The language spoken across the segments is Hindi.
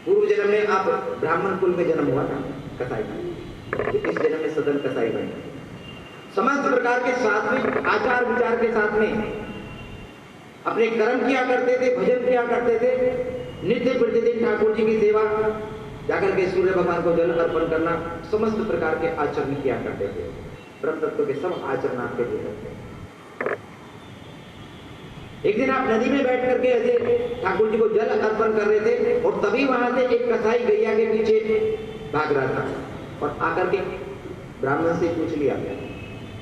पूर्व जन्म में आप ब्राह्मण कुल में जन्म हुआ था, कसाई का, इस जन्म में सदन कसाई बने। समस्त प्रकार के सात्विक आचार विचार के साथ में अपने कर्म किया करते थे, भजन किया करते थे, नित्य प्रतिदिन ठाकुर जी की सेवा, जाकर के सूर्य भगवान को जल अर्पण करना, समस्त प्रकार के आचरण किया करते थे। ब्रह्म तत्व के सब आचरण आपके भीतर थे। एक दिन आप नदी में बैठ करके ऐसे ठाकुर जी को जल अर्पण कर रहे थे और तभी वहां से एक कसाई गैया के पीछे भाग रहा था और आकर के ब्राह्मण से पूछ लिया,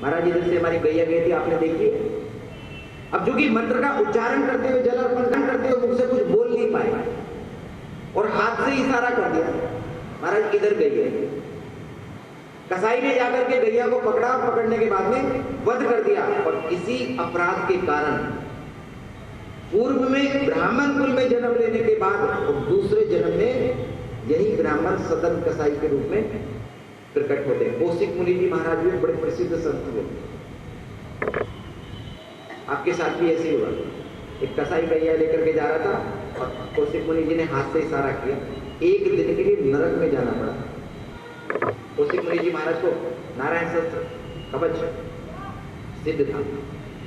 महाराज इधर से हमारी गैया गई थी, आपने देखी? अब चूंकि मंत्र का उच्चारण करते हुए, जल अर्पण करते हुए मुझसे कुछ बोल नहीं पाए और हाथ से इशारा कर दिया, महाराज इधर गई है। कसाई ने जाकर के गैया को पकड़ा, पकड़ने के बाद में वध कर दिया और इसी अपराध के कारण पूर्व में ब्राह्मण कुल में जन्म लेने के बाद और दूसरे जन्म में यही ब्राह्मण सदन कसाई के रूप में प्रकट होते हैं। कौशिक मुनि जी महाराज भी बड़े प्रसिद्ध संत हुए। आपके साथ भी ऐसे हुआ, एक कसाई गैया लेकर के जा रहा था और कौशिक मुनि जी ने हाथ से इशारा किया, एक दिन के लिए नरक में जाना पड़ा। कौशिक मुनि जी महाराज को नारायण शस्त्र कवच सिद्ध था।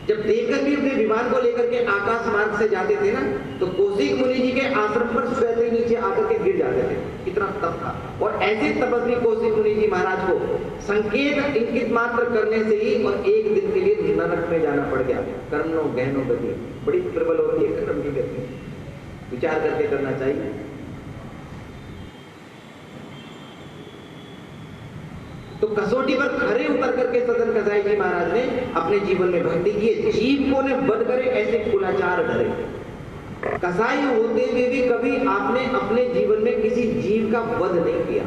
जब देखकर भी अपने विमान को लेकर के आकाश मार्ग से जाते थे ना, तो कौशिक मुनि जी के आश्रम पर स्वयं ही नीचे आकर के गिर जाते थे, इतना तप था। और ऐसे तपस्वी कौशिक मुनि जी महाराज को संकेत इंकित मात्र करने से ही और एक दिन के लिए नरक में जाना पड़ गया। कर्मनो गहनो गति, बड़ी प्रबल होती है कर्म की गति, विचार करके करना चाहिए। तो कसौटी पर खरे उतर करके सदन कसाई जी महाराज ने अपने जीवन में भक्ति की। जीव को ने वध करे ऐसे कुलाचार धरे। कसाई होते हुए भी कभी आपने अपने जीवन में किसी जीव का वध नहीं किया।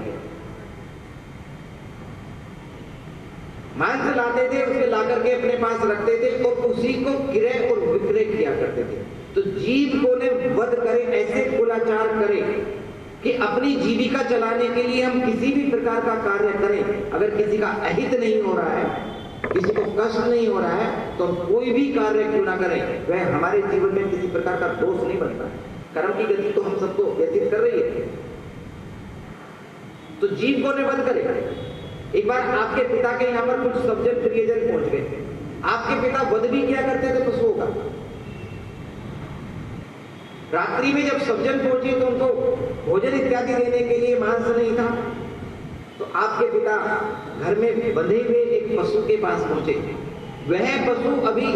मांस लाते थे, उसके लाकर के अपने पास रखते थे और उसी को क्रय और विक्रय किया करते थे। तो जीव को ने वध करे ऐसे कुलाचार करे कि अपनी जीविका चलाने के लिए हम किसी भी प्रकार का कार्य करें, अगर किसी का अहित नहीं हो रहा है, किसी को कष्ट नहीं हो रहा है, तो कोई भी कार्य क्यों ना करें, वह हमारे जीवन में किसी प्रकार का दोष नहीं बनता। कर्म की गति तो हम सबको व्यतीत कर रही है। तो जीव को ने वध करे। एक बार आपके पिता के यहाँ पर कुछ सज्जन प्रियजन पहुंच गए। आपके पिता वध भी किया करते थे पशुओं का। रात्रि में जब सज्जन पहुंचे तो उनको भोजन इत्यादि देने के लिए मांस नहीं था, तो आपके पिता घर में बंधे हुए एक पशु के पास पहुंचे। वह पशु अभी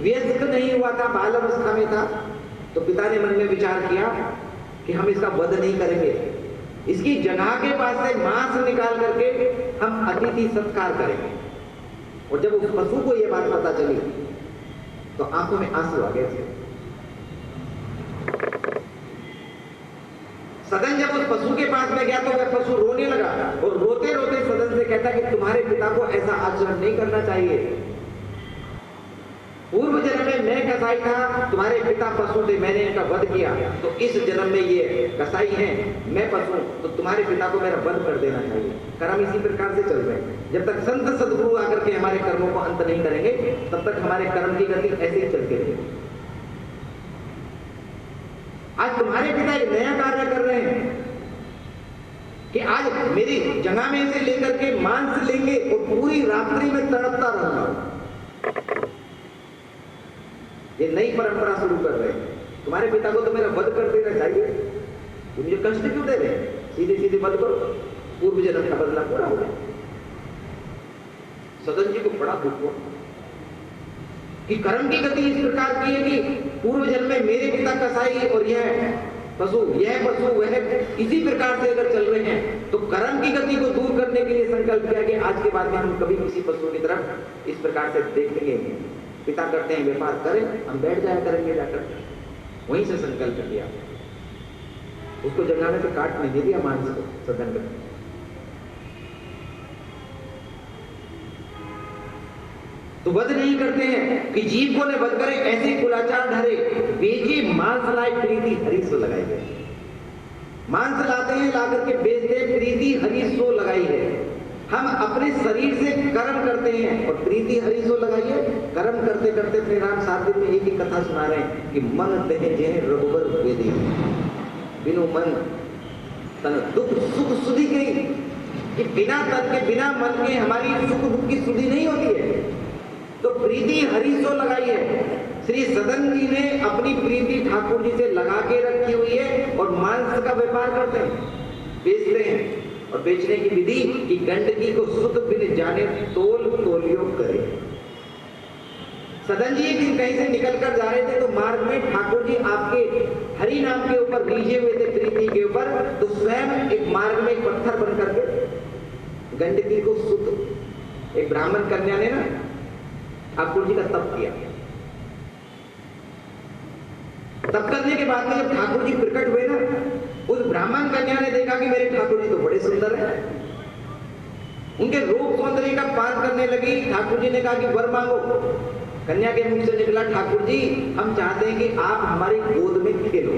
व्यस्त नहीं हुआ था, बाल अवस्था में था। तो पिता ने मन में विचार किया कि हम इसका वध नहीं करेंगे, इसकी जगह के पास से मांस निकाल करके हम अतिथि सत्कार करेंगे। और जब उस पशु को यह बात पता चली तो आंखों में आंसू आ गए थे। सदन जब उस पशु के पास में गया तो वह पशु रोने लगा और रोते रोते सदन से कहता कि तुम्हारे पिता को ऐसा आचरण नहीं करना चाहिए। पूर्व जन्म में मैं कसाई था, तुम्हारे पिता पशु थे, मैंने इनका वध किया, तो इस जन्म में ये कसाई हैं, मैं पशु, तो तुम्हारे पिता को मेरा वध कर देना चाहिए। कर्म इसी प्रकार से चल रहे हैं। जब तक संत सद्गुरु आकर के हमारे कर्मों को अंत नहीं करेंगे, तब तक हमारे कर्म की गति ऐसे ही चलती रहेगी। आज तुम्हारे पिता एक नया कार्य कर रहे हैं कि आज मेरी जगह में से लेकर के मांस लेंगे और पूरी रात्रि में तड़पता रहूंगा। ये नई परंपरा शुरू कर रहे हैं। तुम्हारे पिता को तो मेरा वध कर देना चाहिए, तुम मुझे कष्ट क्यों दे रहे हैं? सीधे सीधे वध करो, पूर्व जन्म का बदला पूरा हो गया। सदन जी को बड़ा दुख हुआ कि कर्म की गति इस प्रकार की है कि पूर्व जन्म में मेरे पिता कसाई और यह पशु वह इसी प्रकार से अगर चल रहे हैं, तो कर्म की गति को दूर करने के लिए संकल्प किया कि आज के बाद में हम कभी किसी पशु की तरफ इस प्रकार से देखेंगे। पिता करते हैं व्यापार करें, हम बैठ जाया करेंगे जाकर। वहीं से संकल्प किया, उसको जगह में से काट नहीं दिया मांस को सदन में। तो वध नहीं करते हैं कि जीव को ने वध करे ऐसे कुलाचार धरे। बेचे मांस लाए प्रीति हरीश सो लगाई है। मांस लाते हैं ला करके बेचते हैं, प्रीति हरीश सो लगाई है। हम अपने शरीर से कर्म करते हैं और प्रीति हरीश सो लगाई है। कर्म करते करते अपने राम साथ में एक ही कथा सुना रहे हैं कि मन तहे जेह रघुवर वेदी, बिनु मन तन दुख सुख सुधि गई कि बिना तन के बिना मन के हमारी सुख दुख की सुधि नहीं होती है। तो प्रीति हरि सो लगाई है। श्री सदन जी ने अपनी प्रीति ठाकुर जी से लगा के रखी हुई है और मांस का व्यापार करते हैं, बेचते हैं। और बेचने की विधि कि गंडकी को सुत बिन जाने तोल तोलियो करे। सदन जी एक दिन कहीं से निकल कर जा रहे थे तो मार्ग में ठाकुर जी आपके हरि नाम के ऊपर रीझे हुए थे प्रीति के ऊपर। तो स्वयं एक मार्ग में एक पत्थर बन करके गंडकी को सुत, एक ब्राह्मण कन्या ने ना ठाकुर जी का तप किया। तप करने के बाद में जब ठाकुर जी प्रकट हुए ना, उस ब्राह्मण कन्या ने देखा कि मेरे ठाकुर जी तो बड़े सुंदर हैं। उनके रूप सौंदर्य का पान करने लगी। ठाकुर जी ने कहा कि वर मांगो। कन्या के मुख से निकला, ठाकुर जी हम चाहते हैं कि आप हमारी गोद में खेलो,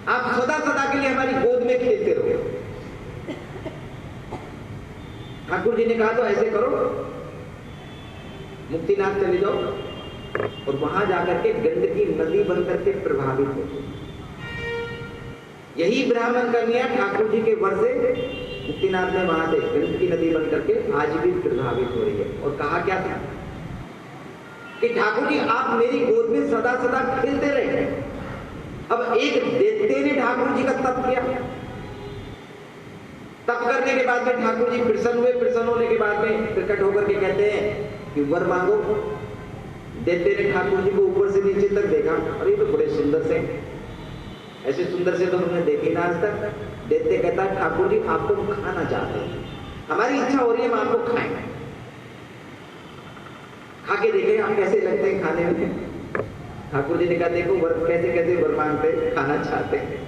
आप सदा सदा के लिए हमारी गोद में खेलते रहो। ठाकुर जी ने कहा तो ऐसे करो, मुक्तिनाथ चले जाओ और वहां जाकर के गंडकी नदी बनकर के प्रभावित हो। यही ब्राह्मण कन्या ठाकुर जी के वर से मुक्तिनाथ में वहां से गंडकी नदी बनकर के आज भी प्रभावित हो रही है। और कहा क्या था कि ठाकुर जी आप मेरी गोद में सदा सदा खेलते रहे। अब एक देवते ने ठाकुर जी का तप किया। तप करने के बाद में ठाकुर जी प्रसन्न हुए। प्रसन्न होने के बाद में प्रकट होकर के कहते हैं कि वर मांगो। देवते ने ठाकुर जी को ऊपर से नीचे तक देखा, अरे तो बड़े सुंदर से, ऐसे सुंदर से तो हमने देखे ना आज तक। देवते कहता है ठाकुर जी आपको हम खाना चाहते हैं, हमारी इच्छा हो रही है हम आपको खाएं। खा के देखें आप कैसे लगते हैं खाने में। ठाकुर जी ने कहा देखो वर कैसे कैसे वर मांगते, खाना चाहते हैं।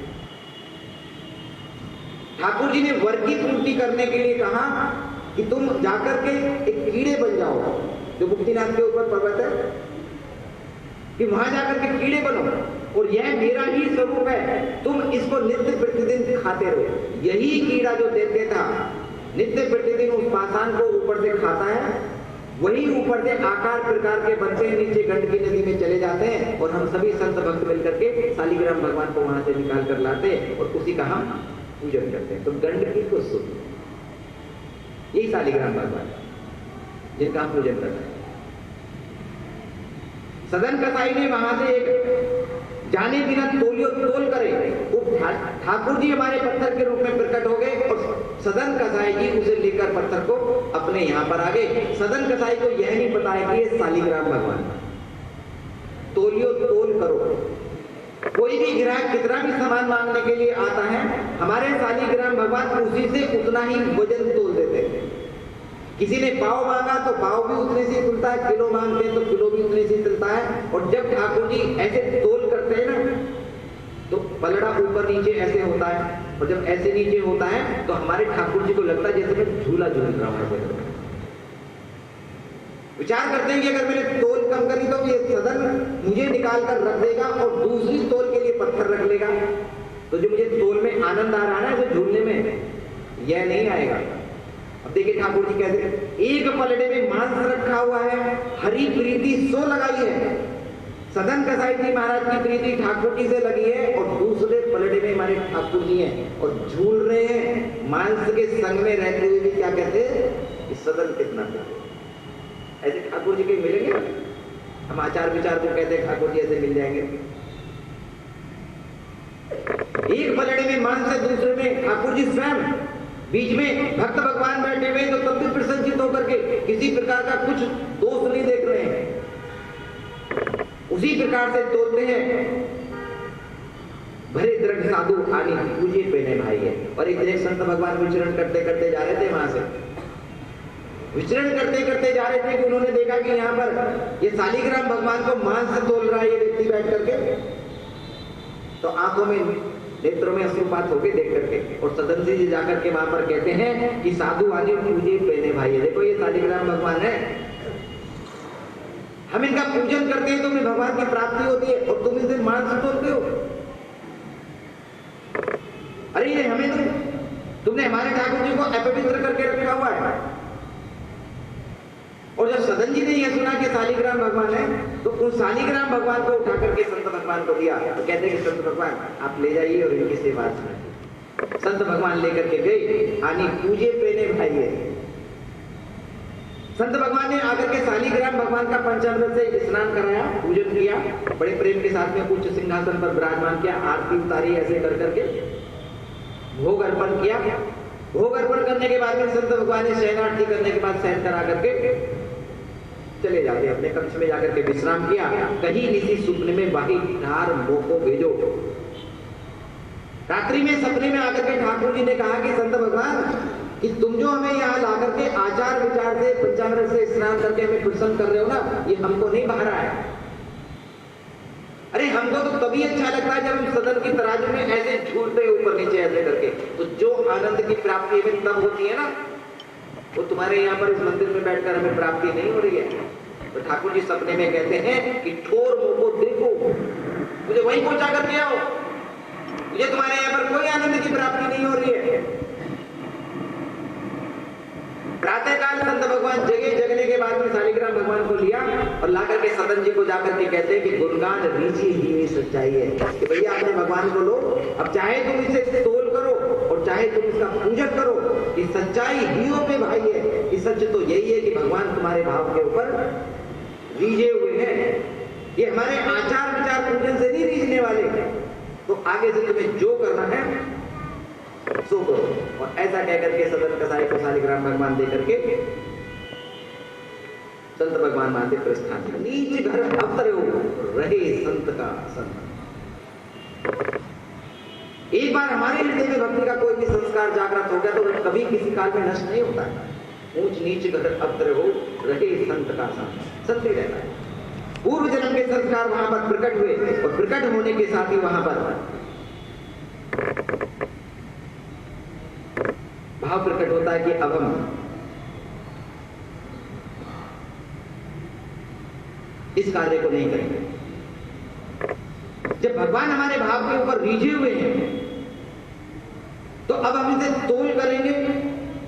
ठाकुर जी ने वर की पूर्ति करने के लिए कहा कि तुम जाकर के एक कीड़े बन जाओ, जो मुक्तिनाथ के ऊपर पर्वत है, कि वहां जाकर के कीड़े बनो और यह मेरा ही स्वरूप है, तुम इसको नित्य प्रतिदिन खाते रहो। यही कीड़ा जो देते था नित्य प्रतिदिन उस पाषाण को ऊपर से खाता है, वही ऊपर से आकार प्रकार के बनते हैं, नीचे गंडकी नदी में चले जाते हैं और हम सभी संत भक्त मिलकर के शालिग्राम भगवान को वहां से निकाल कर लाते हैं और उसी का हम पूजन करते हैं। तो गंडकी को सुन, यही शालिग्राम भगवान जिनका हम पूजन करते हैं। सदन कसाई ने वहां से एक जाने बिना तोलियो तोल करे, ठाकुर जी हमारे पत्थर के रूप में प्रकट हो गए और सदन कसाई जी उसे लेकर पत्थर को अपने यहां पर आ गए। सदन कसाई को यह नहीं पता है कि ये शालिग्राम भगवान। तोलियो तोल करो। कोई भी ग्राहक कितना भी सामान मांगने के लिए आता है, हमारे शालिग्राम भगवान उसी से उतना ही वजन तोल देते हैं। किसी ने पाव मांगा तो पाव भी उतने से तुलता है, किलो मांगते हैं तो किलो भी उतने से तुलता है। और जब ठाकुर जी ऐसे तोल करते हैं ना, तो पलड़ा ऊपर नीचे ऐसे होता है और जब ऐसे नीचे होता है तो हमारे ठाकुर जी को लगता है जैसे मैं झूला झूल रहा हूं। विचार करते हैं कि अगर मैंने तोल कम करी तो ये सदन मुझे निकाल कर रख देगा और दूसरी तोल के लिए पत्थर रख लेगा। तो जो मुझे तोल में आनंद आ रहा है ना, झूलने में, यह नहीं आएगा। अब देखिए ठाकुर जी कहते हैं एक पलड़े में मांस रखा हुआ है, हरी प्रीति सो लगाई है। सदन कसाई जी महाराज की प्रीति ठाकुर जी से लगी है और दूसरे पलड़े में हमारे ठाकुर जी हैं और झूल रहे हैं। मांस के संग में रहते हुए भी क्या कहते हैं कि सदन कितना प्यारा। ऐसे ठाकुर जी के मिलेंगे? हम आचार विचार को कहते हैं ठाकुर जी ऐसे मिल जाएंगे। एक पलड़े में मांस है, दूसरे में ठाकुर जी स्वयं, बीच में भक्त भगवान बैठे हुए तो तब भी प्रसन्नचित होकर के किसी प्रकार का कुछ दोष नहीं देख रहे हैं, उसी प्रकार से तोलते हैं। भरे दृढ़ साधु आनी पूजे पहने भाई है। और एक दिन संत भगवान विचरण करते करते जा रहे थे, वहां से विचरण करते करते जा रहे थे कि उन्होंने देखा कि यहाँ पर ये शालिग्राम भगवान को मांस तोल रहा है ये व्यक्ति बैठ करके। तो आंखों में नेत्रों में अश्रुपात हो गए देख करके। और सदन जी जाकर के वहां पर कहते हैं कि साधु आदि पूजे पहने भाई, देखो ये शालिग्राम भगवान है, हम इनका पूजन करते हैं तो हमें भगवान की प्राप्ति होती है और तुम इसे मांस तोलते हो। अरे ये हमें तुमने हमारे ठाकुर जी को अपवित्र करके रखा हुआ है। और जब सदन जी ने यह सुना कि शालिग्राम भगवान है तो उस शालिग्राम भगवान को उठा करके संत भगवान को दिया। तो कहते हैं कि संत भगवान आप ले जाइए और इनकी सेवा सुनिए। संत भगवान लेकर के गए, आनी पूजे पेने भाई है। संत भगवान ने आकर के शालिग्राम भगवान का पंचामृत से स्नान कराया, पूजन किया, बड़े प्रेम के साथ में उच्च सिंहासन पर विराजमान किया, आरती उतारी, ऐसे कर करके भोग अर्पण किया। भोग अर्पण करने के बाद में संत भगवान ने शयनार्थी करने के बाद शयन करा करके चले जाते, अपने कक्ष में जाकर के विश्राम किया। कहीं निसी सुपने में बाही धार मोको भेजो। रात्रि में सपने में आकर के ठाकुर जी ने कहा कि संत भगवान कि तुम जो हमें यहाँ ला करके आचार विचार से पंचामृत से स्नान करके हमें प्रसन्न कर रहे हो ना, ये हमको नहीं बहा रहा है। अरे हमको तो तभी अच्छा लगता है जब हम सदन की तराजू में ऐसे झूलते ऊपर नीचे ऐसे करके, तो जो आनंद की प्राप्ति हमें तब होती है ना, वो तुम्हारे यहाँ पर इस मंदिर में बैठकर हमें प्राप्ति नहीं हो रही है। तो ठाकुर जी सपने में कहते हैं कि ठोर मुंह को देखो, मुझे वहीं पहुंचा करके आओ, मुझे तुम्हारे यहाँ पर कोई आनंद की प्राप्ति नहीं हो रही है। प्रातः काल संत भगवान जगे, जगने के बाद में शालिग्राम भगवान को लिया और ला करके सदन जी को जाकर के कहते हैं कि गुणगान रीची ही सच्चाई है कि भैया अपने भगवान को लो, अब चाहे तुम इसे तोल करो और चाहे तुम इसका पूजन करो, कि सच्चाई हियो पे भाई है। कि सच तो यही है कि भगवान तुम्हारे भाव के ऊपर रीझे हुए हैं। ये हमारे आचार विचार पूजन से नहीं रीझने वाले, तो आगे से तुम्हें जो करना है सो करो। और ऐसा कहकर के सदन कसाई को शालिग्राम भगवान दे करके संत भगवान माते प्रस्थान। नीच घर अवतरे हो रहे संत का संत। एक बार हमारे हृदय में भक्ति का कोई भी संस्कार जागृत हो गया तो कभी किसी काल में नष्ट नहीं होता है। ऊंच नीच घर अवतरे हो रहे संत का संत, सत्य रहता है। पूर्व जन्म के संस्कार वहां पर प्रकट हुए और प्रकट होने के साथ ही वहां पर भाव प्रकट होता है कि अब हम इस कार्य को नहीं करेंगे। जब भगवान हमारे भाव के ऊपर रीझे हुए हैं तो अब हम इसे तोल करेंगे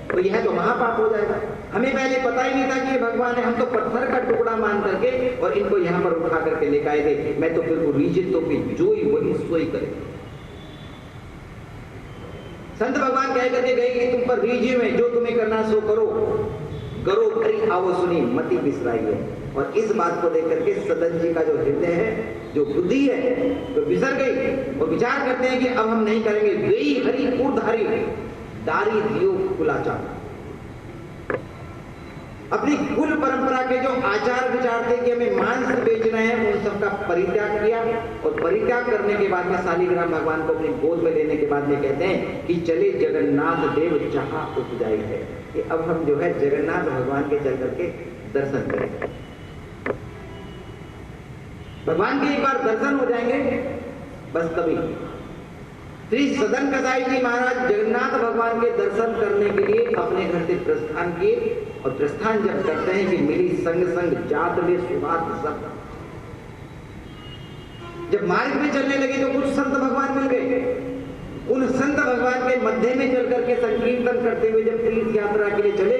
तो यह तो महापाप हो जाएगा। हमें पहले पता ही नहीं था कि ये भगवान है, हम तो पत्थर का टुकड़ा मान करके और इनको यहां पर उठा करके लेकर आए थे। मैं तो फिर वो रीझे तो जो ही वही सोई करे। संत भगवान कह करके गए कि तुम पर रीझे में जो तुम्हें करना सो करो, करो करी आवो सुनी मति बिसराइए। और इस बात को लेकर के सदन जी का जो हृदय है, जो बुद्धि है, तो बिसर गई और विचार करते हैं कि अब हम नहीं करेंगे। गई हरि पूर्धारी दारी दियो कुलाचा। अपनी कुल परंपरा के जो आचार विचार थे कि हमें मांस बेचना है, उन सबका परित्याग किया। और परित्याग करने के बाद में शालिग्राम भगवान को अपनी गोद में लेने के बाद में कहते हैं कि चले जगन्नाथ देव जहां उपजाई है, कि अब हम जो है जगन्नाथ भगवान के चल करके दर्शन करेंगे। भगवान के एक बार दर्शन हो जाएंगे बस तभी। श्री सदन कसाई जी महाराज जगन्नाथ भगवान के दर्शन करने के लिए अपने घर से प्रस्थान किए। और प्रस्थान जब करते हैं कि मिली संग संग जात में सुभात सब। जब मार्ग में चलने लगे तो कुछ संत भगवान मिल गए। उन संत भगवान के मध्य में चल करके संकीर्तन करते हुए जब तीर्थ यात्रा के लिए चले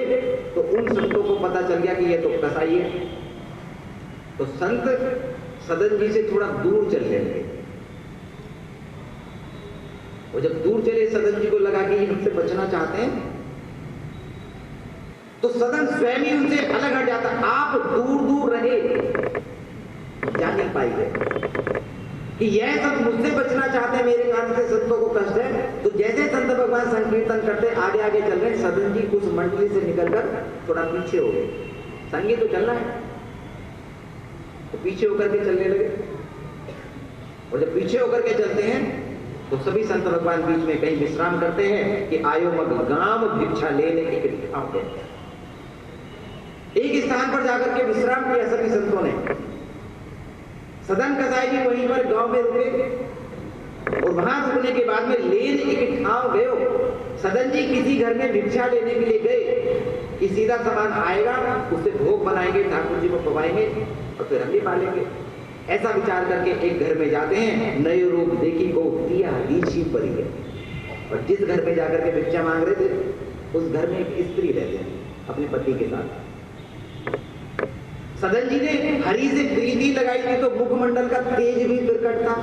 तो उन संतों को पता चल गया कि ये तो कसाई है। तो संत सदन जी से थोड़ा दूर चलने लगे। और जब दूर चले सदन जी को लगा कि ये हमसे बचना चाहते हैं, तो सदन स्वयं ही उनसे अलग हट जाता। आप दूर दूर रहे, जा नहीं पाएंगे कि यह सब मुझसे बचना चाहते हैं, मेरे कारण से संतों को कष्ट है। तो जैसे संत भगवान संकीर्तन करते आगे आगे चल रहे, सदन जी उस मंडली से निकलकर थोड़ा पीछे हो गए। संगीत तो चलना है तो पीछे होकर के चलने लगे। और जब पीछे होकर के चलते हैं तो सभी संत भगवान बीच में कहीं विश्राम करते हैं कि आयो मग गांव भिक्षा लेने एक ठाव है। एक स्थान पर जाकर के विश्राम किया सभी संतों ने। सदन कसाई जी वहीं पर गांव में रुके और वहां रुकने के बाद में लेन एक ठाव गए। सदन जी किसी घर में भिक्षा लेने के लिए गए कि सीधा सामान आएगा, उससे भोग बनाएंगे, ठाकुर जी को खवाएंगे और फिर हम भी पालेंगे। ऐसा विचार करके एक घर में जाते हैं। नए रूप देखी को दिया रीछी परी है। और जिस घर में जाकर के भिक्षा मांग रहे थे उस घर में एक स्त्री रहते हैं अपने पति के साथ। सदन जी ने हरि से प्रीति लगाई थी तो मुखमंडल का तेज भी प्रकट था।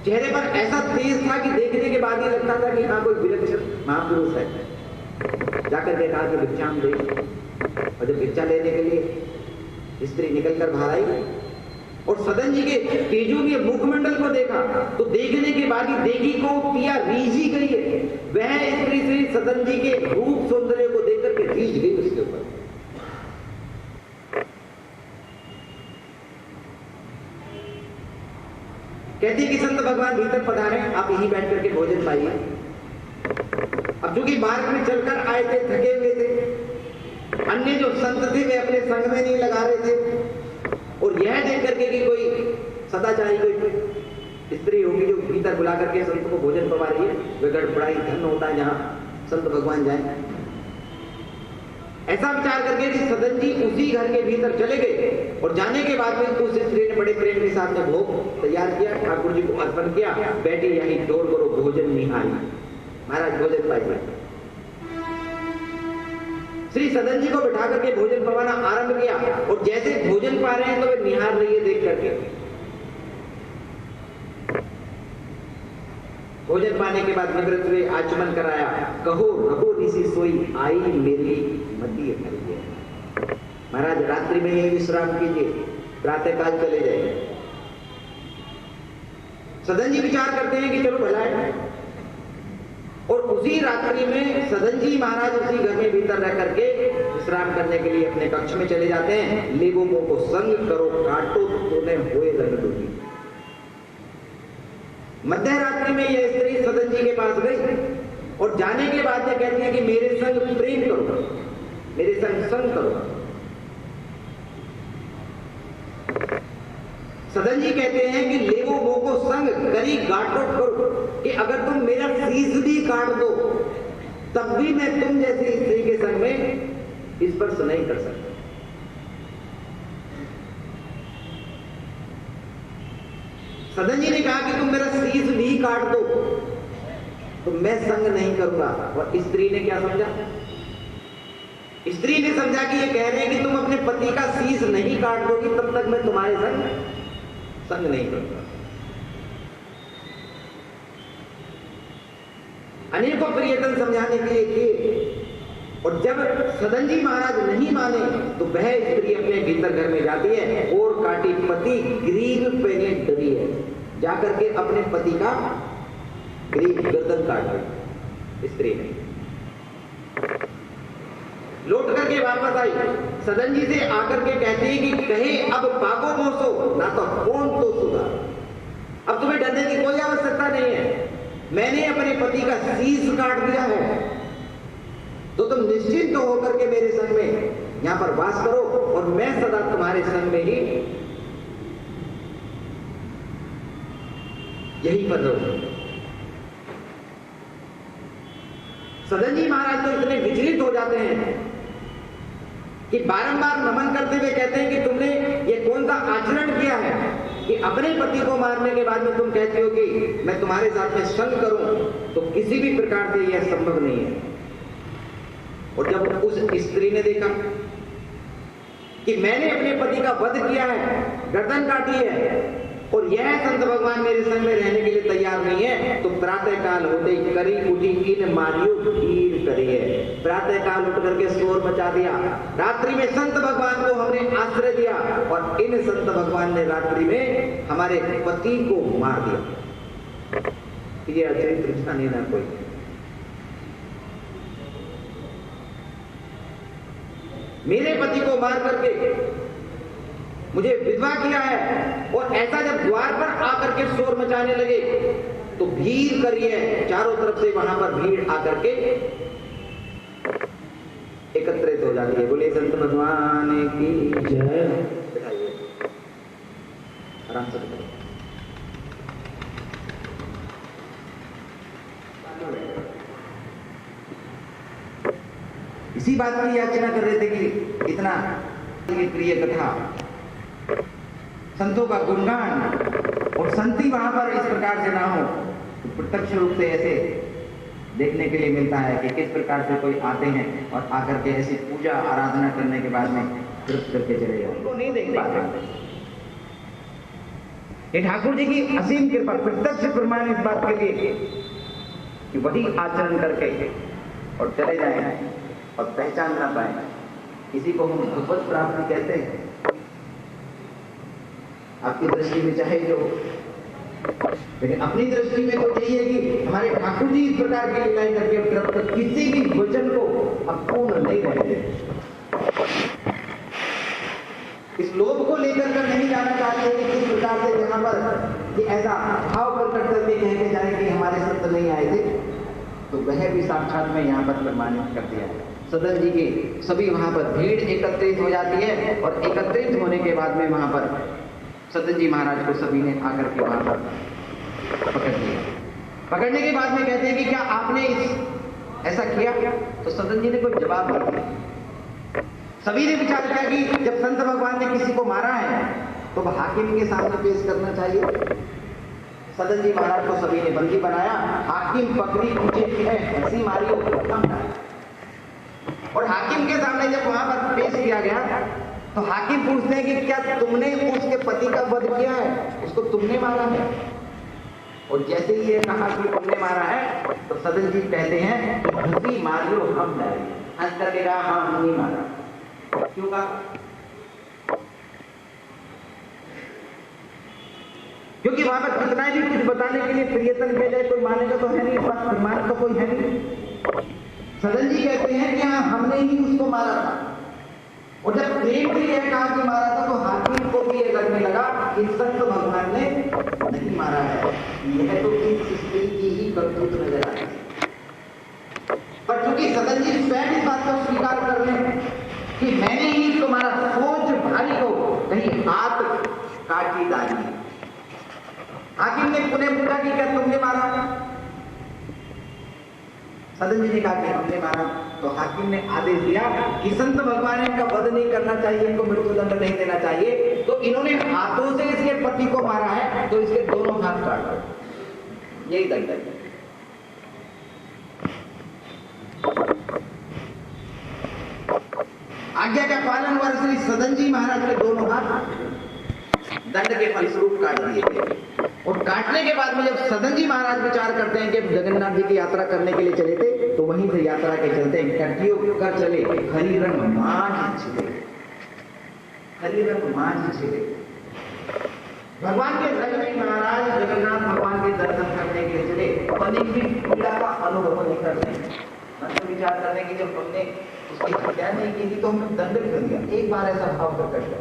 चेहरे पर ऐसा तेज था कि देखने के बाद ही लगता था कि हाँ कोई विलक्षण महापुरुष है। जाकर के कहा कि भिक्षाम दे, और जब भिक्षा लेने के लिए स्त्री निकल कर बाहर आई और सदन जी के तेजोमय मुखमंडल को देखा तो देखने के बाद ही देखी को पिया रीझ ही गई है। वह स्त्री श्री सदन जी के रूप सौंदर्य को देख करके रीझ गई उसके ऊपर। कहती कि संत भगवान भीतर पधारे, आप यहीं बैठ करके भोजन पाइए। अब चूंकि मार्ग में चलकर आए थे, थके हुए थे, अन्य जो संत थे वे अपने संग में नहीं लगा रहे थे, और यह देख करके कि कोई सदाचारी कोई स्त्री होगी जो भीतर बुला करके संत को भोजन करवा रही है, वह गड़बड़ाई धन होता है जहां संत भगवान जाए। ऐसा विचार करके कि सदन जी उसी घर के भीतर चले गए और जाने के बाद में उस स्त्री ने बड़े प्रेम के साथ में भोग तैयार किया, ठाकुर जी को अर्पण किया, बैठी यही डोर करो भोजन नहीं आई। महाराज भोजन पाइए। श्री सदन जी को बिठा करके भोजन पवाना आरंभ किया और जैसे भोजन पा रहे हैं तो वे निहार रही है देख करके। भोजन पाने के बाद निवृत्त हुए, आचमन कराया, कहो रहो ऋषि सोई आई मेरी मती है। महाराज रात्रि में यही विश्राम कीजिए, प्रातः काल चले जाएंगे। सदन जी विचार करते हैं कि चलो भला है, और उसी रात्रि में सदन जी महाराज उसी घर में भीतर रह करके विश्राम करने के लिए अपने कक्ष में चले जाते हैं। लेगों को संग करो काटो तूने हुए रंग दूंगी। मध्य रात्रि में यह स्त्री सदन जी के पास गई और जाने के बाद यह कहती है कि मेरे संग प्रेम करो, मेरे संग संग करो। सदन जी कहते हैं कि लेवो वो को संग करी गाटो करो, कि अगर तुम मेरा शीश भी काट दो तब भी मैं तुम जैसी स्त्री के संग में स्पर्श नहीं कर सकता। सदन जी ने कहा कि तुम मेरा शीश भी काट दो तो मैं संग नहीं करूंगा। और स्त्री ने क्या समझा? स्त्री ने समझा कि ये कह रहे हैं कि तुम अपने पति का शीश नहीं काट दोगी तब तक मैं तुम्हारे संग नहीं करूंगा। अनेकों प्रयत्न समझाने के लिए किए, और जब सदन जी महाराज नहीं माने तो वह स्त्री अपने भीतर घर में जाती है और काटी पति ग्रीव पहने डरी है, जाकर के अपने पति का ग्रीव गर्दन काट दी स्त्री ने। लौट करके वापस आई, सदन जी से आकर के कहती है कि कहे अब पागो मोसो ना तो कौन तो सुधा, अब तुम्हें डरने की कोई आवश्यकता नहीं है, मैंने अपने पति का शीश काट दिया है, तो तुम निश्चिंत होकर के मेरे संग में यहां पर वास करो और मैं सदा तुम्हारे संग में ही यही पर रहूं। सदन जी महाराज तो इतने विचलित हो जाते हैं कि बारंबार नमन करते हुए कहते हैं कि तुमने ये कौन सा आचरण किया है कि अपने पति को मारने के बाद में तुम कहते हो कि मैं तुम्हारे साथ में संग करूं, तो किसी भी प्रकार से यह संभव नहीं है। और जब उस स्त्री ने देखा कि मैंने अपने पति का वध किया है, गर्दन काटी है, और यह संत भगवान मेरे संग में रहने के लिए तैयार नहीं है, तो प्रातः काल होते ही करी उठी इन मारियो भीड़ करी है। प्रातः काल उठ करके शोर मचा दिया। रात्रि में संत भगवान को हमने आश्रय दिया और इन संत भगवान ने रात्रि में हमारे पति को मार दिया। ये अचरित्र नहीं ना कोई। मेरे पति को मार करके मुझे विधवा किया है, और ऐसा जब द्वार पर आकर के शोर मचाने लगे तो भीड़ करिए, चारों तरफ से वहां पर भीड़ आकर के एकत्रित हो जाती है। बोले संत भगवान की जय। बैठाइए, आराम से बैठाइए। इसी बात की याचना कर रहे थे कि इतना प्रिय कथा, संतों का गुणगान और संति वहां पर इस प्रकार से ना हो, तो प्रत्यक्ष रूप से ऐसे देखने के लिए मिलता है कि किस प्रकार से कोई आते हैं और आकर के ऐसी पूजा आराधना करने के बाद में तृप्त करके चले जाते, उनको नहीं देख पाते। ये ठाकुर जी की असीम कृपा, प्रत्यक्ष प्रमाण इस बात के लिए कि वही आचरण करके और चले जाए और पहचान ना पाए, इसी को हम भगवत प्राप्ति कहते हैं। आपकी दृष्टि में चाहे जो, लेकिन अपनी दृष्टि में तो यही है कि हमारे ठाकुर जी इस प्रकार की लीलाएं करके किसी भी वचन को अपूर्ण नहीं रहते। इस लोभ को लेकर कर नहीं जाना चाहते कि किस प्रकार से जहां पर कि ऐसा भाव प्रकट करके कह के जाए कि हमारे संत नहीं आए थे, तो वह भी साक्षात में यहाँ पर प्रमाणित कर दिया। सदन जी के सभी वहां पर भीड़ एकत्रित हो जाती है और एकत्रित होने के बाद में वहां पर सदन जी महाराज को सभी ने आकर के वहां पर पकड़ लिया। पकड़ने के बाद में कहते हैं कि क्या आपने ऐसा किया? तो सदन जी ने कोई जवाब नहीं दिया। सभी ने विचार किया कि जब संत भगवान ने किसी को मारा है तो वह हाकिम के सामने पेश करना चाहिए। सदन जी महाराज को सभी ने बंदी बनाया, हाकिम पकड़ी, पूछे कि है हंसी मारी हो, और हाकिम के सामने जब वहां पर पेश किया गया तो हाकिम पूछते हैं कि क्या तुमने उसके पति का वध किया है, उसको तुमने मारा है? और जैसे ही ये कहा कि तुमने मारा है तो सदन जी कहते हैं हंसी मारियो हम डरे। हंस करके कहा हाँ हमने मारा। क्यों कहा? क्योंकि वहां पर कितना भी कुछ बताने के लिए प्रयत्न किया जाए कोई मानेगा तो है नहीं, प्रमाण तो कोई है नहीं। सदन जी कहते हैं कि हाँ हमने ही उसको मारा था। और जब प्रेम से यह कहा कि मारा था तो हाकिम को भी यह लगने लगा कि संत भगवान ने नहीं मारा है, यह तो इस स्त्री की ही करतूत नजर आई। पर चूंकि सदन जी स्वयं इस बात को स्वीकार कर लें कि मैंने ही इसको मारा, सोच भारी हो कहीं हाथ काटी डाली। हाकिम ने पुनः पूछा कि क्या तुमने मारा? सदन जी ने कहा कि हमने मारा। तो हाकिम ने आदेश दिया कि संत भगवान इनका वध नहीं करना चाहिए, इनको मृत्युदंड नहीं देना चाहिए। तो इन्होंने हाथों से इसके पति को मारा है तो इसके दोनों हाथ काट दो, यही दंड है। आज्ञा का पालन हुआ, श्री सदन जी महाराज के दोनों हाथ दंड के फलस्वरूप काट दिए गए। और काटने के बाद में जब सदन जी महाराज विचार करते हैं कि जगन्नाथ जी की यात्रा करने के लिए चले थे, तो वहीं से यात्रा के चलते कटियों कर चले, हरि रंग मांझ छिले, हरि रंग मांझ छिले। भगवान के रंग में महाराज जगन्नाथ भगवान के दर्शन करने के लिए चले, अनेक भी पीड़ा का अनुभव नहीं करते हैं। विचार करने की जब हमने उसकी हत्या नहीं की थी तो हमने दंड कर दिया। एक बार ऐसा भाव प्रकट हुआ,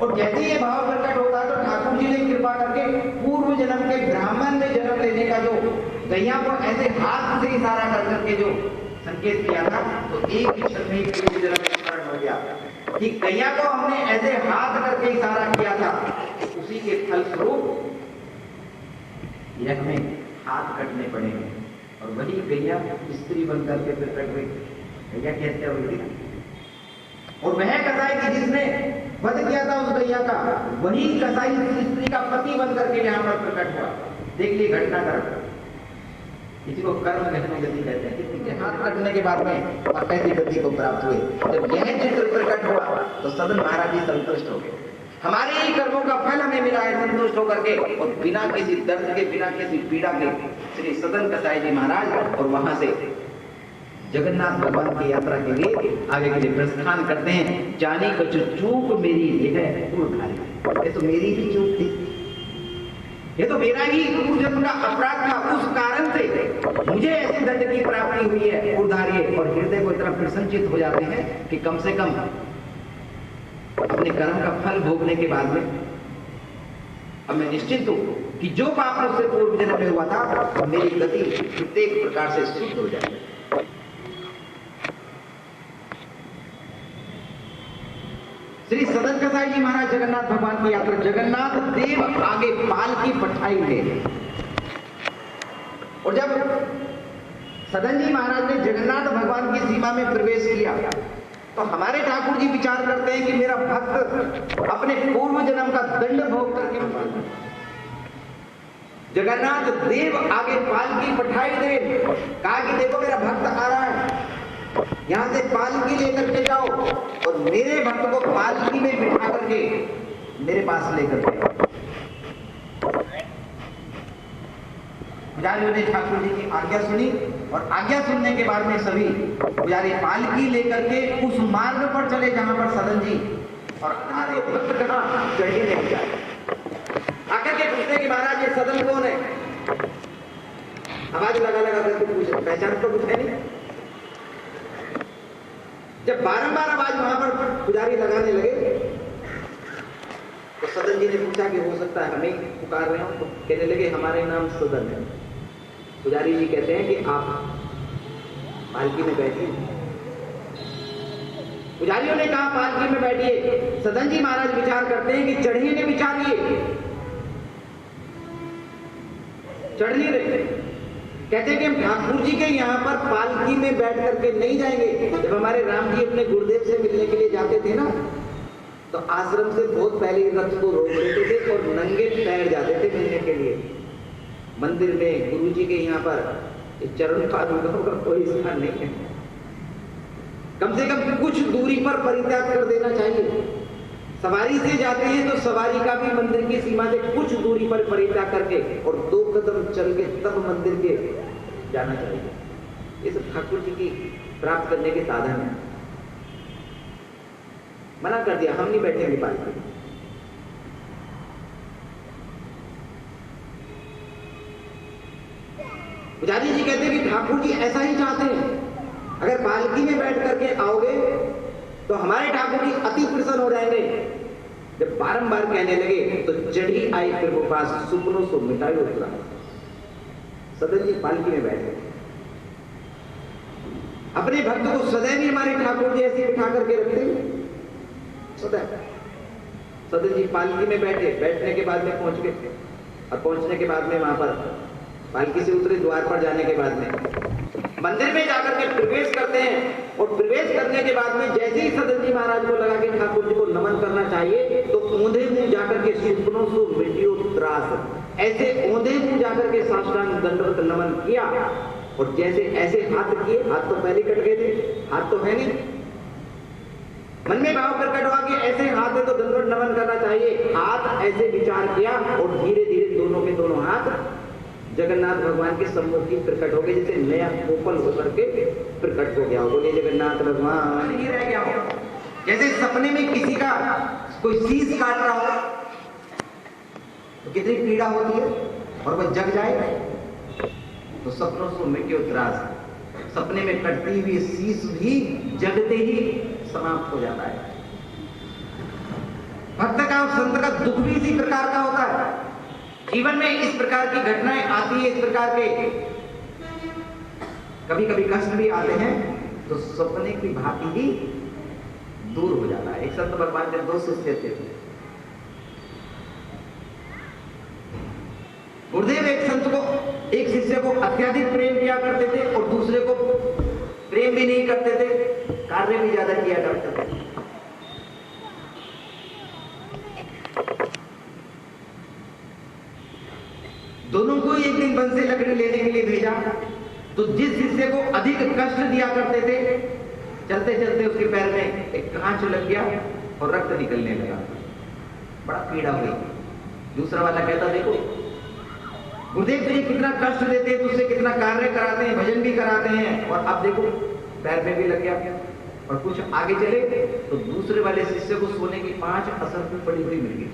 और जैसे ये भाव प्रकट होता है तो ठाकुर जी ने कृपा करके पूर्व जन्म के ब्राह्मण में जन्म लेने का जो गैया को ऐसे हाथ से इशारा कर करके जो संकेत किया था, तो एक ही क्षण में पूर्व जन्म स्मरण हो गया कि गैया को हमने ऐसे हाथ करके इशारा किया था, उसी के फलस्वरूप यह हमें हाथ कटने पड़ेंगे। और वही गैया स्त्री बनकर के प्रकट हुई, गैया की हत्या हुई थी। और वह कसाई की जिसने वध किया था उस गैया का, वही कसाई स्त्री का पति बनकर के यहाँ पर प्रकट हुआ। देख लिए घटना कर, इसी को कर्म घटना गति कहते हैं। किसी के हाथ कटने के बाद में आप ऐसी गति को प्राप्त हुए। जब यह चित्र प्रकट हुआ तो सदन महाराज जी संतुष्ट हो गए, हमारे ही कर्मों का फल हमें मिला है, संतुष्ट होकर के। और बिना किसी दर्द के, बिना किसी पीड़ा के श्री सदन कसाई जी महाराज और वहां से जगन्नाथ भगवान की यात्रा के लिए आगे के लिए प्रस्थान करते हैं। जाने को जो चूक मेरी यह ये तो मेरी ही चूक थी, ये तो मेरा ही पूर्वजन्म का अपराध था, उस कारण से मुझे ऐसे दंड की प्राप्ति हुई है। उदारिये और हृदय को इतना प्रसन्नचित हो जाते हैं कि कम से कम अपने कर्म का फल भोगने के बाद में अब मैं निश्चित हूं कि जो पाप मुझसे पूर्व जन्म में हुआ था मेरी गति प्रत्येक प्रकार से शुद्ध हो जाए। श्री सदन कसाई जी महाराज जगन्नाथ भगवान की यात्रा, जगन्नाथ देव आगे पालकी पठाई ले। और जब सदन जी महाराज ने जगन्नाथ भगवान की सीमा में प्रवेश किया तो हमारे ठाकुर जी विचार करते हैं कि मेरा भक्त अपने पूर्व जन्म का दंड भोग करके जगन्नाथ देव आगे पालकी पठाई दे। कहा कि देखो मेरा भक्त आ रहा है, यहां से पालकी लेकर के जाओ और मेरे भक्त को पालकी में बिठा करके मेरे पास लेकर के। पुजारियों ने ठाकुर जी की आज्ञा सुनी और आज्ञा सुनने के बाद में सभी पुजारी पालकी लेकर के उस मार्ग पर चले जहां पर सदन जी और आ रहे थे। चढ़ी नहीं जाए आकर के पूछते कि महाराज ये सदन कौन है? आवाज लगा लगा करके पूछे, पहचान तो कुछ है नहीं। जब बारंबार आवाज वहां पर पुजारी लगाने लगे तो सदन जी ने पूछा कि हो सकता है हमें पुकार रहे हो, तो कहने लगे हमारे नाम सदन है। पुजारी जी कहते हैं कि आप पालकी में बैठिए। पुजारियों ने कहा पालकी में बैठिए। सदन जी महाराज विचार करते हैं कि चढ़िए ने विचारिए, चढ़ नहीं रहे। कहते हैं कि हम ठाकुर जी के यहाँ पर पालकी में बैठ करके नहीं जाएंगे। जब हमारे राम जी अपने गुरुदेव से मिलने के लिए जाते थे ना, तो आश्रम से बहुत पहले रथ को रोक लेते थे और नंगे पैर जाते थे मिलने के लिए। मंदिर में गुरु जी के यहाँ पर चरण पादुकाओं का कोई स्थान नहीं है। कम से कम कुछ दूरी पर परित्याग कर देना चाहिए। सवारी से जाते हैं तो सवारी का भी मंदिर की सीमा से कुछ दूरी पर परित्याग करके और 2 कदम चल के तब मंदिर के जाना चाहिए। ये सब ठाकुर जी की प्राप्त करने के साधन है। मना कर दिया, हम नहीं बैठेंगे पालकी में। पुजारी जी कहते हैं कि ठाकुर जी ऐसा ही चाहते हैं। अगर पालकी में बैठ करके आओगे तो हमारे ठाकुर जी अति प्रसन्न हो जाएंगे। जब बारंबार कहने लगे तो चढ़ी आई फिर वो पास सुपनों से मिटाई उतरा। सदन जी पालकी में बैठे। अपने भक्त को सदैव ही हमारे ठाकुर जी ऐसे बिठा करके रखते सदैव। सदन जी पालकी में बैठे। बैठने के बाद में पहुंच गए और पहुंचने के बाद में वहां पर पालकी से उतरे। द्वार पर जाने के बाद में मंदिर में जाकर के प्रवेश करते हैं और प्रवेश करने के बाद में जैसे ही सदन जी महाराज को लगा कि ठाकुर जी को नमन करना चाहिए तो औंधे मुंह जाकर के सुपनों से मिटियो त्रास, ऐसे औंधे मुंह जाकर के साष्टांग दंडवत नमन किया। और जैसे ऐसे हाथ किए, हाथ तो पहले कट गए थे, हाथ तो है नहीं। मन में भाव प्रकट हुआ कि ऐसे हाथ है तो दंडवत नमन करना चाहिए। हाथ ऐसे विचार किया और धीरे धीरे दोनों के दोनों हाथ जगन्नाथ भगवान के सम्मुख ही प्रकट हो गए, जैसे नया कोपल होकर के प्रकट हो गया हो। बोलिए जगन्नाथ भगवान। ये रह गया हो जैसे सपने में किसी का कोई शीश काट रहा हो तो कितनी पीड़ा होती है, और वह जग जाए तो सपनों से मिटे त्रास। सपने में कटती हुई शीश भी जगते ही समाप्त हो जाता है। भक्त का और संत का दुख भी इसी प्रकार का होता है। जीवन में इस प्रकार की घटनाएं आती है, इस प्रकार के कभी कभी कष्ट भी आते हैं तो सपने की भांति ही दूर हो जाता है। एक संत भगवान के 2 शिष्य थे। गुरुदेव एक शिष्य को अत्यधिक प्रेम किया करते थे और दूसरे को प्रेम भी नहीं करते थे, कार्य भी ज्यादा किया करते थे। दोनों को एक दिन वन से लकड़ी लेने के लिए भेजा तो जिस शिष्य को अधिक कष्ट दिया करते थे, चलते चलते उसके पैर में एक कांच लग गया और रक्त निकलने लगा। बड़ा पीड़ा हुई। दूसरा वाला कहता देखो गुरुदेव तुझे कितना कष्ट देते हैं, तुझसे कितना कार्य कराते हैं, भजन भी कराते हैं, और अब देखो पैर में भी लग गया। और कुछ आगे चले तो दूसरे वाले शिष्य को सोने की 5 असर में पड़ी हुई मिल गई।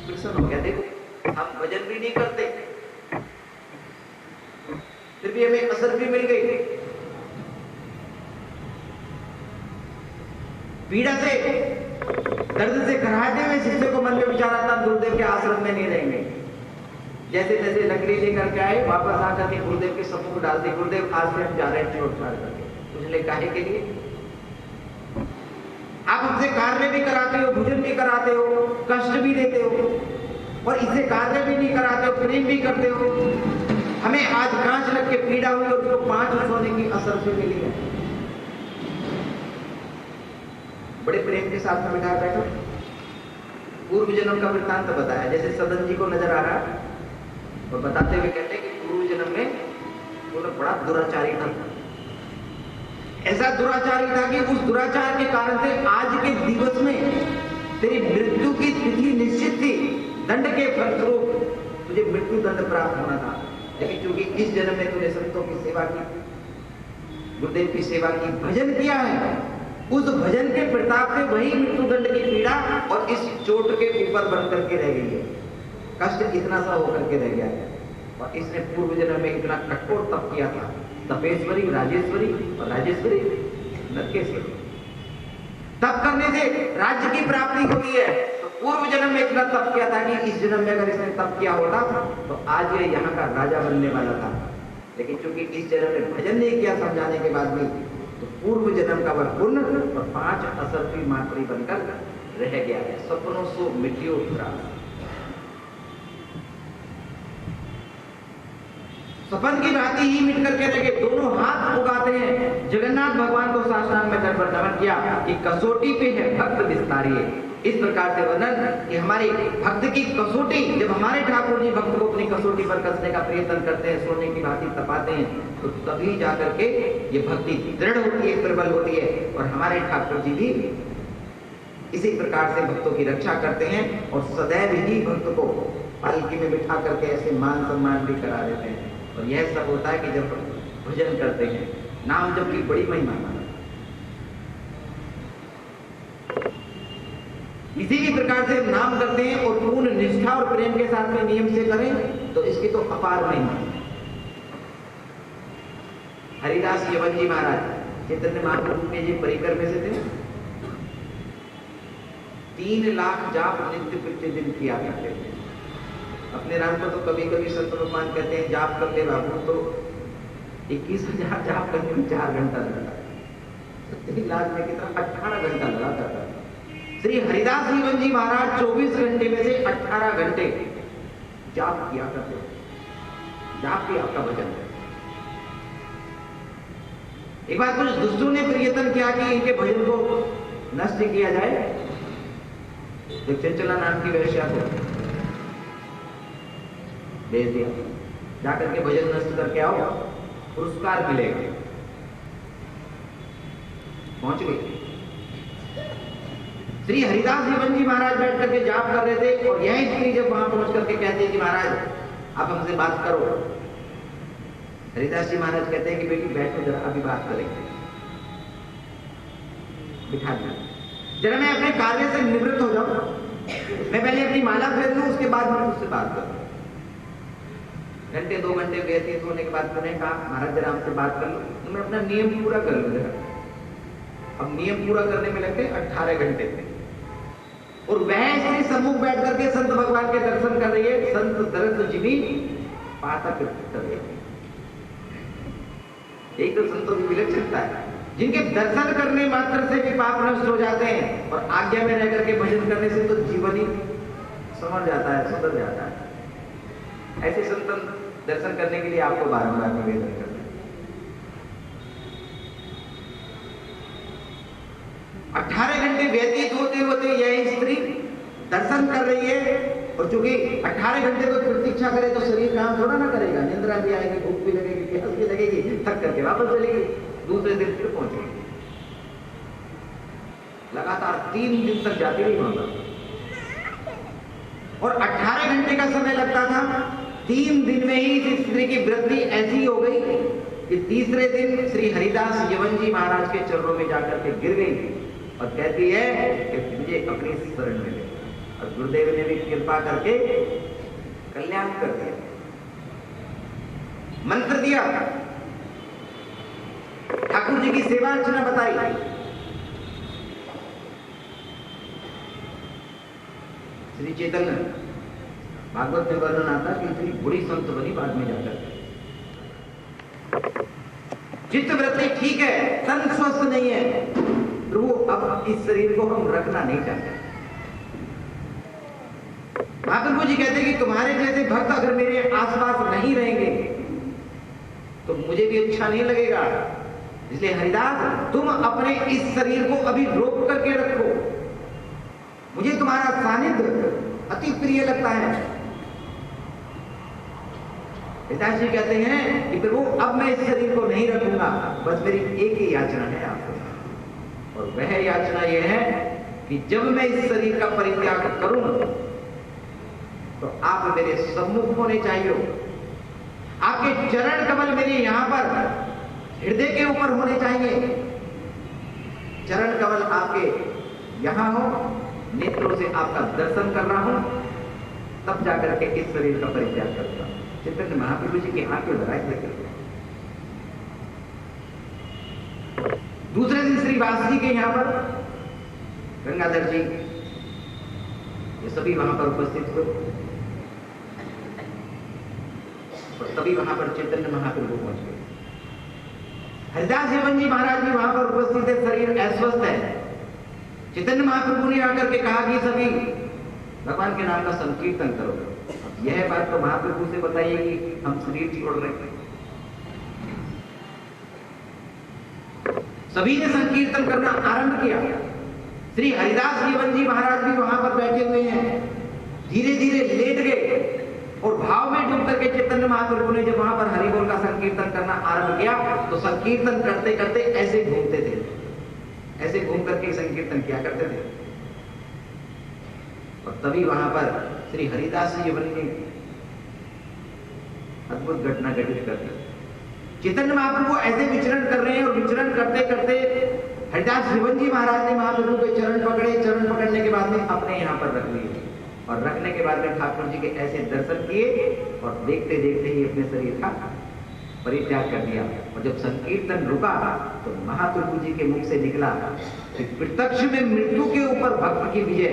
प्रसन्न हो गया, देखो हम भजन भी नहीं करते फिर भी हमें असर भी मिल गई। पीड़ा से दर्द से कराहते हुए शिष्य को मन में विचार आता गुरुदेव के आश्रम में नहीं रहेंगे। जैसे तैसे लकड़ी लेकर के आए, वापस आकर के गुरुदेव के सम्मुख डाल दी। गुरुदेव आज से हम जा रहे हैं छोड़-छाड़ करके। उसने काहे के लिए? आप हमसे कार्य भी कराते हो, भोजन भी कराते हो, कष्ट भी देते हो, और इससे कार्य भी नहीं कराते हो, प्रेम भी करते हो। हमें आज कांच लग के पीड़ा हुई और उसको 5 सोने की असर से मिली है। बड़े प्रेम के साथ में बिठा बैठो। पूर्व जन्म का वृत्तांत बताया। जैसे सदन जी को नजर आ रहा है और बताते हुए कहते हैं कि पूर्व जन्म में वो लोग बड़ा दुराचारी था। ऐसा दुराचारी था कि उस दुराचार के कारण से आज के दिवस में तेरी मृत्यु की तिथि निश्चित थी। दंड के फलस्वरूप तुझे मृत्यु दंड प्राप्त होना था। लेकिन चूंकि इस जन्म में तूने संतों की सेवा की, गुरुदेव की सेवा की, भजन किया है, उस भजन के प्रताप से वही मृत्युदंड की पीड़ा और इस चोट के ऊपर बन करके रह गई है, कष्ट इतना सा होकर के रह गया है। और इसने पूर्व जन्म में इतना कठोर तप किया था, तपेश्वरी, राजेश्वरी और राजेश्वरी नरकेश्वरी। तप करने से राज्य की प्राप्ति होती है, तो पूर्व जन्म में इतना तप किया था कि इस जन्म में अगर इसने तप किया होता तो आज ये यहाँ का राजा बनने वाला था। लेकिन चूंकि इस जन्म में भजन नहीं किया समझाने के बाद में, तो पूर्व जन्म का वह पुण्य और 5 असरफी मातृ बनकर रह गया है। सपनों सो मिट्टियों सपन की भांति ही मिट करके रह गए। दोनों हाथ उगाते हैं। जगन्नाथ भगवान को साष्टांग में दंड प्रणाम किया कि कसौटी पे है भक्त विस्तारिये। इस प्रकार से वर्णन कि हमारे भक्त की कसौटी, जब हमारे ठाकुर जी भक्त को अपनी कसौटी पर कसने का प्रयत्न करते हैं, सोने की भांति तपाते हैं, तो तभी जाकर के ये भक्ति दृढ़ होती है, प्रबल होती है। और हमारे ठाकुर जी भी इसी प्रकार से भक्तों की रक्षा करते हैं और सदैव ही भक्त को पालकी में बिठा करके ऐसे मान सम्मान भी करा देते हैं। और यह सब होता है कि जब भजन करते हैं, नाम जप की बड़ी महिमा है। किसी भी प्रकार से नाम करते हैं और पूर्ण निष्ठा और प्रेम के साथ में नियम से करें तो इसकी तो अपार महिमा है। हरिदास यवन जी महाराज चैतन्य महाप्रभु के जी परिकर में से थे। 3 लाख जाप नित्य प्रतिदिन किया करते थे। अपने नाम को तो कभी कभी संत भगवान कहते हैं जाप कर ले बाबू, तो 21,000 जाप करने में 4 घंटा लगता है। 3 लाख में कितना 18 घंटा लगा करता है। श्री हरिदास जीवन जी महाराज 24 घंटे में से 18 घंटे जाप किया करते। जाप भी आपका भजन है। एक बार कुछ दुष्टों ने प्रयत्न किया कि इनके भजन को नष्ट किया जाए, तो चंचला नाम की वेश्या को भेज दिया, जाकर के भजन नष्ट करके आओ, पुरस्कार मिलेगा। पहुंच गए। श्री हरिदास जीवन जी महाराज बैठ करके जाप कर रहे थे और यह स्त्री जब वहां पहुंच करके कहते हैं कि महाराज आप हमसे बात करो, हरिदास जी महाराज कहते हैं कि बेटी बैठो जरा, अभी बात करेंगे। बिठा दिया, जरा मैं अपने कार्य से निवृत्त हो जाऊं, मैं पहले अपनी माला फेर लूं, उसके बाद मैं उससे बात करूं। घंटे 2 घंटे व्यतीत होने के बाद मैंने कहा महाराज जरा हमसे बात कर लो, तो मैं अपना नियम पूरा कर लूं जरा। अब नियम पूरा करने में लगते 18 घंटे थे और वह स्त्री सम्मुख बैठ करके संत भगवान के दर्शन कर रही है। संत दर्द जीवी पातक कर रही है। एक तो संतों की विलक्षणता है, जिनके दर्शन करने मात्र से भी पाप नष्ट हो जाते हैं और आज्ञा में रह करके भजन करने से तो जीवन ही समझ जाता है, सुधर जाता है। ऐसे संत दर्शन करने के लिए आपको बारंबार निवेदन करना है। 18 घंटे व्यतीत होते होते यह स्त्री दर्शन कर रही है और चूंकि 18 घंटे को प्रतीक्षा करे तो शरीर काम थोड़ा ना करेगा, निंद्रा भी आएगी, भूख भी लगेगी, प्यास भी लगेगी, थक करके वापस चलेगी, दूसरे दिन फिर पहुंचेगी। लगातार 3 दिन तक जाती रही वहां पर और 18 घंटे का समय लगता था। 3 दिन में ही इस स्त्री की वृद्धि ऐसी हो गई कि तीसरे दिन श्री हरिदास यवन जी महाराज के चरणों में जाकर के गिर गई और कहती है कि मुझे अपनी शरण में ले। और गुरुदेव ने भी कृपा करके कल्याण कर दिया, मंत्र दिया, ठाकुर जी की सेवा अर्चना बताई। श्री चैतन्य भागवत में वर्णन आता कि इतनी बुरी संत बनी बाद में जाकर। चित्त वृत्ति ठीक है, तन स्वस्थ नहीं है, प्रभु अब इस शरीर को हम रखना नहीं चाहते। महाप्रभु जी कहते हैं कि तुम्हारे जैसे भक्त अगर मेरे आसपास नहीं रहेंगे तो मुझे भी अच्छा नहीं लगेगा। इसलिए हरिदास तुम अपने इस शरीर को अभी रोक करके रखो, मुझे तुम्हारा सानिध्य अति प्रिय लगता है। पिताजी कहते हैं कि प्रभु अब मैं इस शरीर को नहीं रखूंगा, बस मेरी एक ही याचना है आपसे, और वह याचना यह है कि जब मैं इस शरीर का परित्याग करूं तो आप मेरे सम्मुख होने चाहिए, आपके चरण कमल मेरे यहां पर हृदय के ऊपर होने चाहिए। चरण कमल आपके यहां हो, नेत्रों से आपका दर्शन कर रहा हूं, तब जाकर के इस शरीर का परित्याग करता हूं। चैतन्य महाप्रभु जी की आंखें लगाए थे। दूसरे दिन श्री वास जी के यहां पर गंगाधर जी ये सभी वहां पर उपस्थित हुए और तभी वहां पर चैतन्य महाप्रभु पहुंच गए। हरिदास जीवन जी महाराज जी वहां पर उपस्थित है, शरीर अस्वस्थ है। चैतन्य महाप्रभु ने आकर के कहा कि सभी भगवान के नाम का संकीर्तन करो। अब यह बात तो महाप्रभु से बताइए कि हम शरीर छोड़ रहे हैं। सभी ने संकीर्तन करना आरंभ किया। श्री हरिदास जीवन जी महाराज भी वहां पर बैठे हुए हैं, धीरे धीरे लेट गए और भाव में डूब करके चैतन्य महाप्रभु ने जब वहां पर हरि बोल का संकीर्तन करना आरंभ किया तो संकीर्तन करते करते ऐसे घूमते थे, ऐसे घूम करके संकीर्तन किया करते थे। और तभी वहां पर श्री हरिदास जीवन ने अद्भुत घटना घटित कर दी। चैतन्य महाप्रभु ऐसे विचरण कर रहे हैं और विचरण करते करते हरिदास जीवन जी महाराज ने महाप्रभु के चरण पकड़े। चरण पकड़ने के बाद में अपने यहाँ पर रख लिए और रखने के बाद में ठाकुर जी के ऐसे दर्शन किए और देखते देखते ही अपने शरीर का परित्याग कर दिया। और जब संकीर्तन रुका तो महाप्रभु जी के मुख से निकला कि प्रत्यक्ष में मृत्यु के ऊपर भक्त की विजय।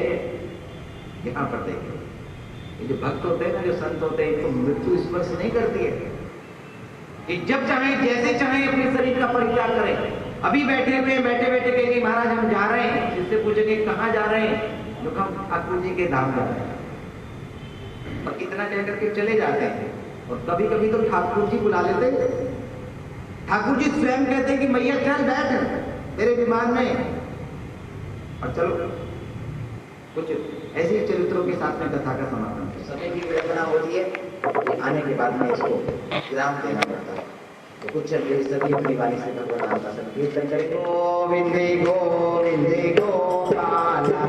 यहाँ पर देखिए, ये जो भक्त होते हैं ना, जो संत होते हैं, इनको मृत्यु स्पर्श नहीं करती है। कि जब चाहे जैसे चाहे अपने शरीर का परित्याग करें। अभी बैठे हुए बैठे बैठे कहेंगे महाराज हम जा रहे हैं, जिससे पूछेंगे कहाँ जा रहे हैं, जो हम ठाकुर जी के धाम जा रहे हैं, और इतना कह करके चले जाते हैं। और कभी कभी तो ठाकुर जी बुला लेते हैं, ठाकुर जी स्वयं कहते हैं कि मैया चल बैठ तेरे विमान में, और चलो कुछ ऐसे चरित्रों के साथ में कथा का समापन। समय की विडंबना होती है, आने के बाद में इसको विराम देना पड़ता है। तो कुछ सभी अपनी वाणी से भगवान नाम का संकीर्तन करें। गोविंदे गोविंदे गोपाला